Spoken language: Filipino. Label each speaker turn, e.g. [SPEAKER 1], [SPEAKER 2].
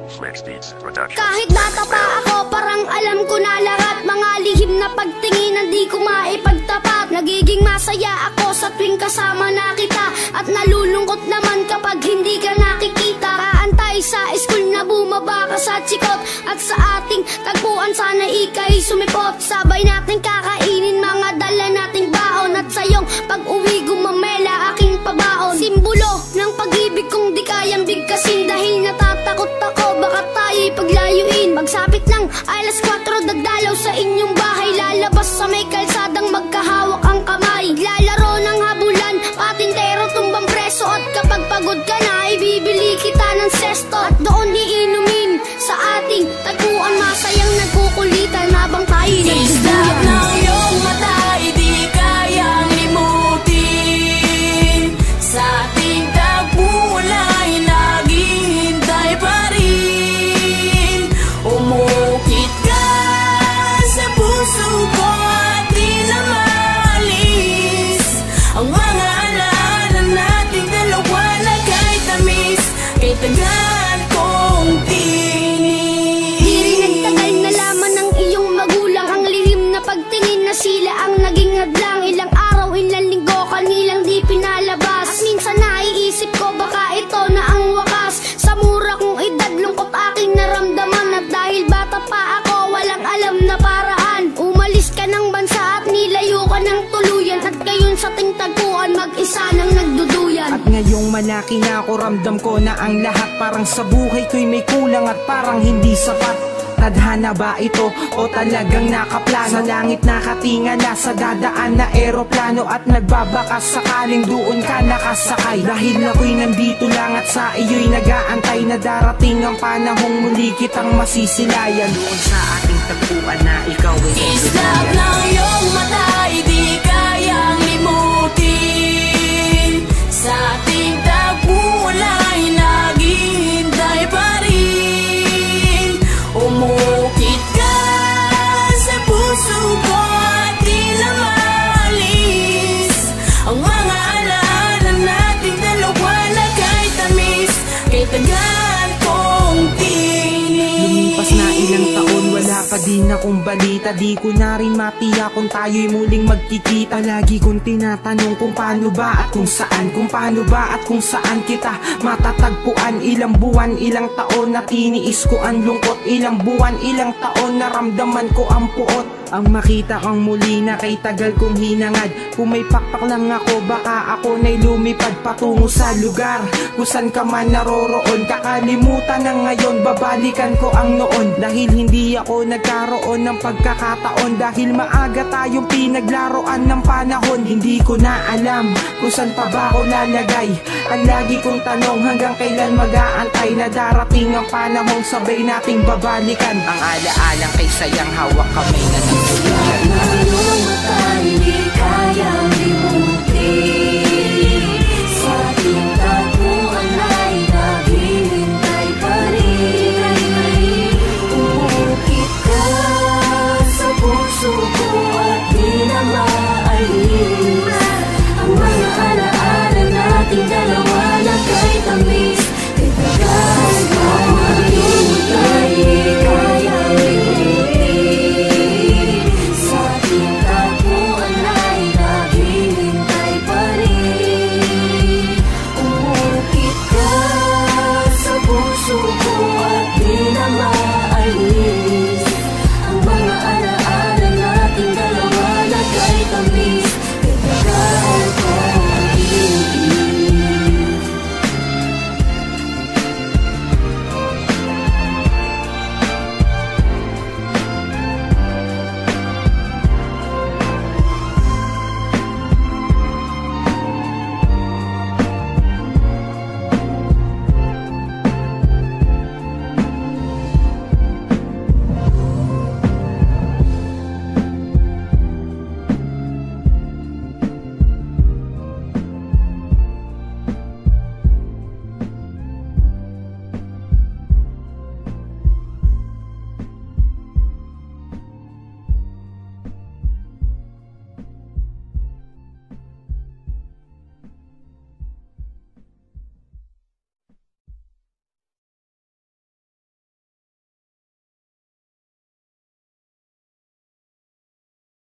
[SPEAKER 1] Kahit bata pa ako, parang alam ko na lahat. Mga lihim na pagtingin, di ko maipagtapat. Nagiging masaya ako sa tuwing kasama na kita, at nalulungkot naman kapag hindi ka nakikita. Kaantay sa school na bumaba ka sa chikot, at sa ating tagpuan sana ika'y sumipot. Sabay natin kakainin mga dala nating baon, at sayong pag-uwi gumamela aking pabaon. Simbolo ng pag-ibig kong di kayang bigkasin, dahil natatakot ako baka tayo'y paglayuin. Magsapit ng alas 4, dagdalaw sa inyong bahay, lalabas sa may kalsadang magkahawak ang kamay. Lalaro ng habulan, patintero tumbang preso, at kapag pagod ka na ibibili kita ng sesto. At doon iinumin sa ating tagpuan, masayang nagkukulitan habang tayo'y nagduduyan.
[SPEAKER 2] ng iyong mata, di kayang limutin. Sa ating tagpuan ay naghihintay pa rin. Umukit ka sa puso ko at di na maalis ang mga alaala nating dalawa na kahit tamis, kay tagal kong tinis.
[SPEAKER 1] Di rin nagtagal na laman ng iyong magulang, ang lihim na pagtingin na sila ang naging hadlang. Ilang araw, ilang linggo, kanilang di pinalabas. At minsan naiisip ko baka ito na ang wakas. Sa mura kong edad, lungkot aking naramdaman, at dahil bata pa ako, walang alam na paraan. Umalis ka ng bansa at nilayo ka ng tuluyan, at ngayon sa tingtagpuan mag-isa nang nagduduyan.
[SPEAKER 3] At ngayong malaki na ako, ramdam ko na ang lahat parang sa buhay ko'y may kulang at parang hindi sapat. Tadhana ba ito o talagang nakaplano? Sa langit nakatingala sa dadaan na eroplano, at nagbabakas sakaling doon ka nakasakay. Dahil ako'y nandito lang at sa iyo'y nag-aantay na darating ang panahong muli kitang masisilayan. Doon sa ating tagpuan na ikaw ay
[SPEAKER 2] Islap ng iyong mata, di kayang limutin. Sa ating tagpuan ay naghihintay pa rin. Umukit ka sa puso ko at di na maalis ang mga alaala nating dalawa na kahit tamis, kay tagal kong tinis.
[SPEAKER 3] Lumipas na ilang taon, wala pa din akong balita. Di ko na rin matiyak kung tayo'y muling magkikita. Lagi kong tinatanong kung paano ba at kung saan, kung paano ba at kung saan kita matatagpuan. Ilang buwan, ilang taon na tiniis ko ang lungkot. Ilang buwan, ilang taon naramdaman ko ang puot. Ang makita kang muli na kay tagal kong hinangad. Kung may pakpak lang ako, baka ako na'y lumipad patungo sa lugar kung saan ka man naroroon. Kakalimutan na ngayon, babalikan ko ang noon. Dahil hindi ako nagkaroon ng pagkakataon, dahil maaga tayong pinaglaruan ng panahon. Hindi ko na alam kung saan pa ba ako lalagay. Ang lagi kong tanong, hanggang kailan mag-aantay na darating ang panahong sabay nating babalikan. Ang alaalang kay sayang hawak kamay na nagsusulat.
[SPEAKER 2] Ng iyong mata,